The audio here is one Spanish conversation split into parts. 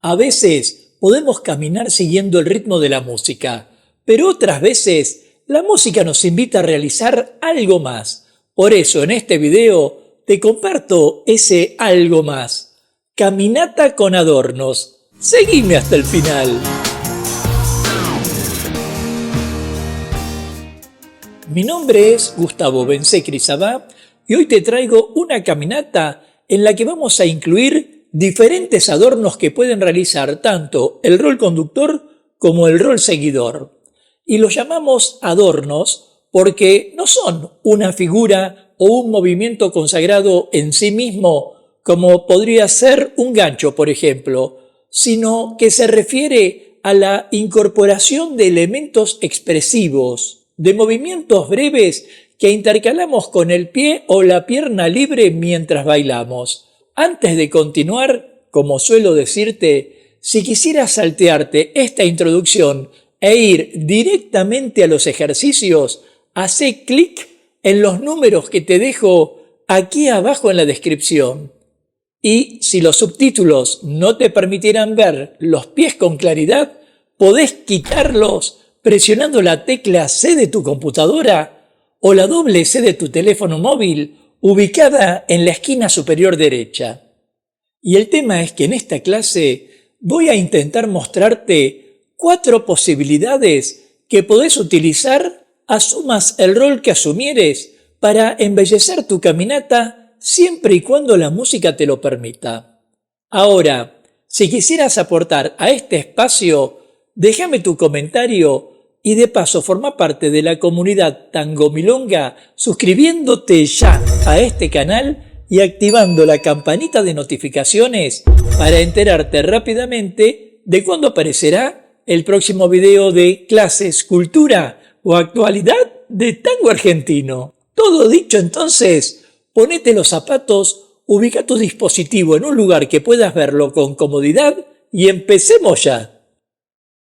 A veces podemos caminar siguiendo el ritmo de la música, pero otras veces la música nos invita a realizar algo más. Por eso en este video te comparto ese algo más. Caminata con adornos. Seguime hasta el final. Mi nombre es Gustavo Bensecri Sabá y hoy te traigo una caminata en la que vamos a incluir diferentes adornos que pueden realizar tanto el rol conductor como el rol seguidor. Y los llamamos adornos porque no son una figura o un movimiento consagrado en sí mismo, como podría ser un gancho, por ejemplo, sino que se refiere a la incorporación de elementos expresivos, de movimientos breves que intercalamos con el pie o la pierna libre mientras bailamos. Antes de continuar, como suelo decirte, si quisieras saltearte esta introducción e ir directamente a los ejercicios, hacé clic en los números que te dejo aquí abajo en la descripción. Y si los subtítulos no te permitieran ver los pies con claridad, podés quitarlos presionando la tecla C de tu computadora o la doble C de tu teléfono móvil ubicada en la esquina superior derecha. Y el tema es que en esta clase voy a intentar mostrarte 4 posibilidades que podés utilizar asumas el rol que asumieres para embellecer tu caminata siempre y cuando la música te lo permita. Ahora, si quisieras aportar a este espacio, déjame tu comentario y de paso forma parte de la comunidad Tangomilonga suscribiéndote ya a este canal y activando la campanita de notificaciones para enterarte rápidamente de cuándo aparecerá el próximo video de clases, cultura o actualidad de tango argentino. Todo dicho entonces, ponete los zapatos, ubica tu dispositivo en un lugar que puedas verlo con comodidad y empecemos ya.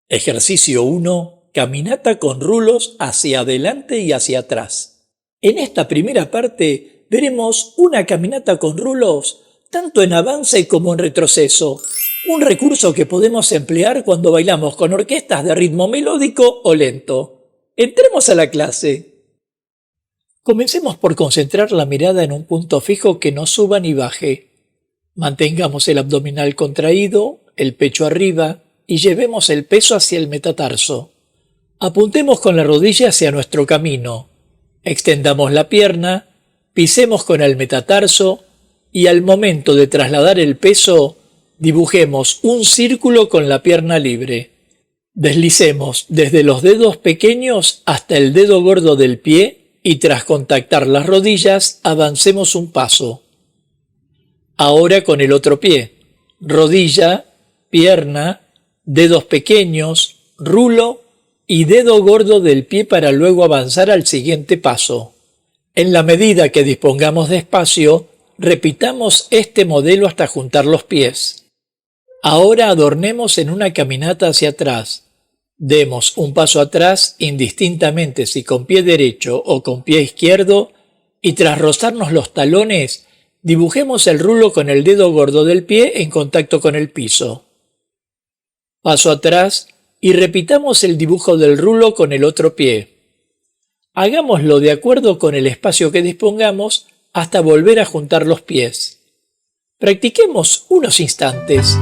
Ejercicio 1. Caminata con rulos hacia adelante y hacia atrás. En esta primera parte veremos una caminata con rulos tanto en avance como en retroceso, un recurso que podemos emplear cuando bailamos con orquestas de ritmo melódico o lento. Entremos a la clase. Comencemos por concentrar la mirada en un punto fijo que no suba ni baje. Mantengamos el abdominal contraído, el pecho arriba y llevemos el peso hacia el metatarso. Apuntemos con la rodilla hacia nuestro camino, extendamos la pierna, pisemos con el metatarso y al momento de trasladar el peso, dibujemos un círculo con la pierna libre. Deslicemos desde los dedos pequeños hasta el dedo gordo del pie y tras contactar las rodillas avancemos un paso. Ahora con el otro pie, rodilla, pierna, dedos pequeños, rulo y dedo gordo del pie para luego avanzar al siguiente paso. En la medida que dispongamos de espacio, repitamos este modelo hasta juntar los pies. Ahora adornemos en una caminata hacia atrás. Demos un paso atrás indistintamente si con pie derecho o con pie izquierdo y tras rozarnos los talones, dibujemos el rulo con el dedo gordo del pie en contacto con el piso. Paso atrás y repitamos el dibujo del rulo con el otro pie. Hagámoslo de acuerdo con el espacio que dispongamos hasta volver a juntar los pies. Practiquemos unos instantes.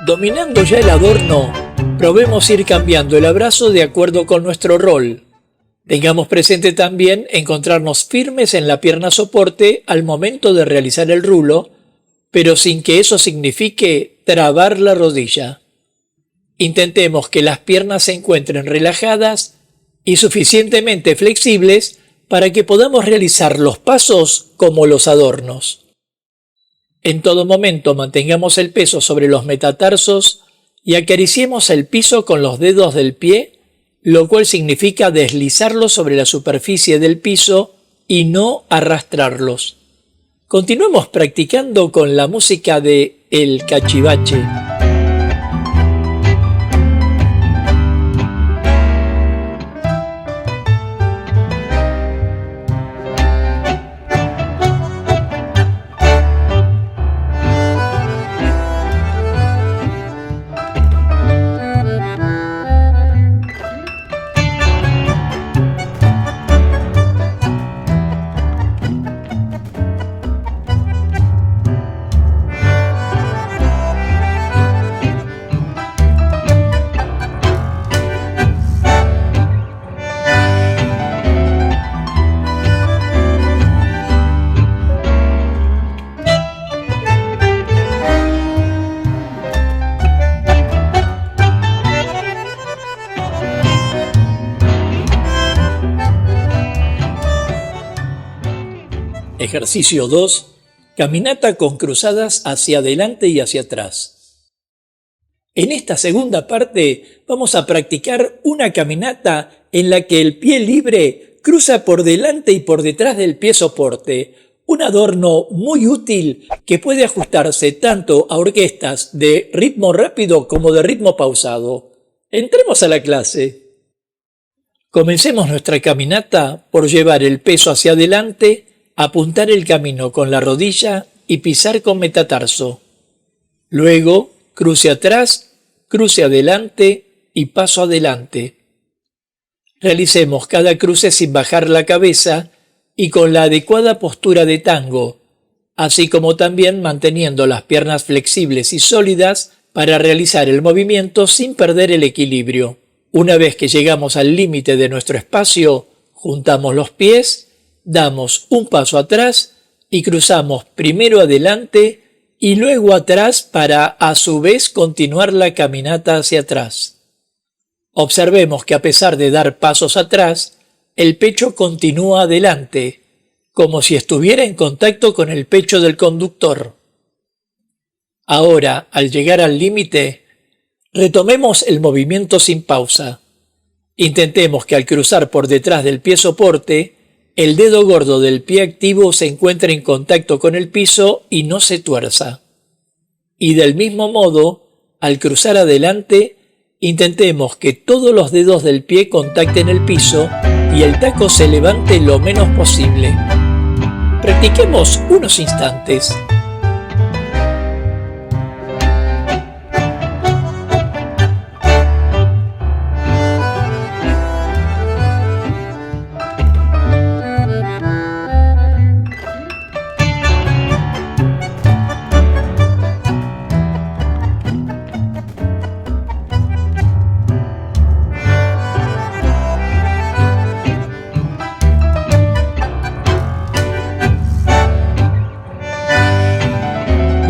Dominando ya el adorno, probemos ir cambiando el abrazo de acuerdo con nuestro rol. Tengamos presente también encontrarnos firmes en la pierna soporte al momento de realizar el rulo, pero sin que eso signifique trabar la rodilla. Intentemos que las piernas se encuentren relajadas y suficientemente flexibles para que podamos realizar los pasos como los adornos. En todo momento mantengamos el peso sobre los metatarsos y acariciemos el piso con los dedos del pie, lo cual significa deslizarlos sobre la superficie del piso y no arrastrarlos. Continuemos practicando con la música de El Cachivache. Ejercicio 2. Caminata con cruzadas hacia adelante y hacia atrás. En esta segunda parte vamos a practicar una caminata en la que el pie libre cruza por delante y por detrás del pie soporte, un adorno muy útil que puede ajustarse tanto a orquestas de ritmo rápido como de ritmo pausado. Entremos a la clase. Comencemos nuestra caminata por llevar el peso hacia adelante, apuntar el camino con la rodilla y pisar con metatarso. Luego, cruce atrás, cruce adelante y paso adelante. Realicemos cada cruce sin bajar la cabeza y con la adecuada postura de tango, así como también manteniendo las piernas flexibles y sólidas para realizar el movimiento sin perder el equilibrio. Una vez que llegamos al límite de nuestro espacio, juntamos los pies, damos un paso atrás y cruzamos primero adelante y luego atrás para a su vez continuar la caminata hacia atrás. Observemos que a pesar de dar pasos atrás, el pecho continúa adelante, como si estuviera en contacto con el pecho del conductor. Ahora, al llegar al límite, retomemos el movimiento sin pausa. Intentemos que al cruzar por detrás del pie soporte, el dedo gordo del pie activo se encuentre en contacto con el piso y no se tuerza. Y del mismo modo, al cruzar adelante, intentemos que todos los dedos del pie contacten el piso y el taco se levante lo menos posible. Practiquemos unos instantes.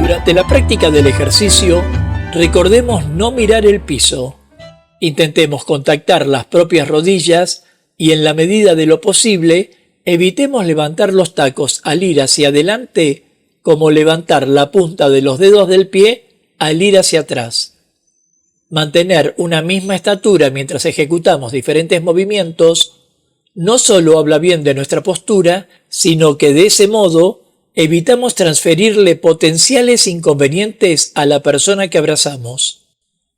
Durante la práctica del ejercicio, recordemos no mirar el piso. Intentemos contactar las propias rodillas y en la medida de lo posible, evitemos levantar los tacos al ir hacia adelante como levantar la punta de los dedos del pie al ir hacia atrás. Mantener una misma estatura mientras ejecutamos diferentes movimientos no solo habla bien de nuestra postura, sino que de ese modo evitamos transferirle potenciales inconvenientes a la persona que abrazamos.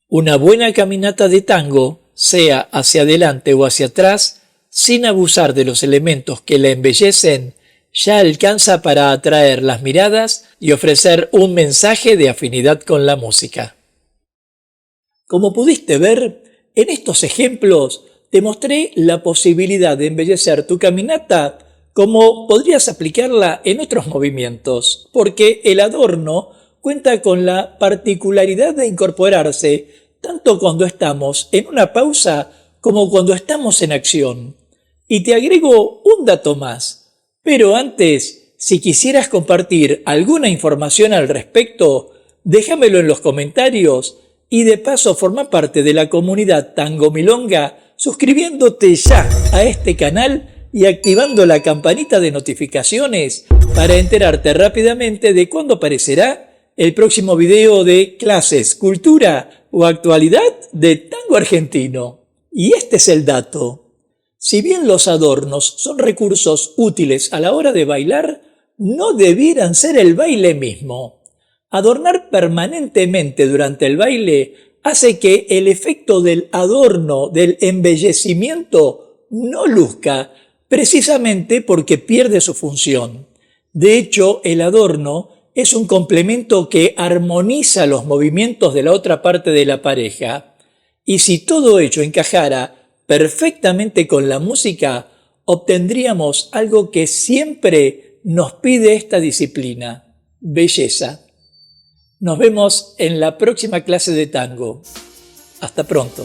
Una buena caminata de tango, sea hacia adelante o hacia atrás, sin abusar de los elementos que la embellecen, ya alcanza para atraer las miradas y ofrecer un mensaje de afinidad con la música. Como pudiste ver, en estos ejemplos te mostré la posibilidad de embellecer tu caminata como podrías aplicarla en otros movimientos, porque el adorno cuenta con la particularidad de incorporarse tanto cuando estamos en una pausa como cuando estamos en acción. Y te agrego un dato más, pero antes, si quisieras compartir alguna información al respecto, déjamelo en los comentarios y de paso forma parte de la comunidad Tango Milonga suscribiéndote ya a este canal y activando la campanita de notificaciones para enterarte rápidamente de cuándo aparecerá el próximo video de clases, cultura o actualidad de tango argentino. Y este es el dato. Si bien los adornos son recursos útiles a la hora de bailar, no debieran ser el baile mismo. Adornar permanentemente durante el baile hace que el efecto del adorno, del embellecimiento, no luzca, precisamente porque pierde su función. De hecho, el adorno es un complemento que armoniza los movimientos de la otra parte de la pareja. Y si todo ello encajara perfectamente con la música, obtendríamos algo que siempre nos pide esta disciplina: belleza. Nos vemos en la próxima clase de tango. Hasta pronto.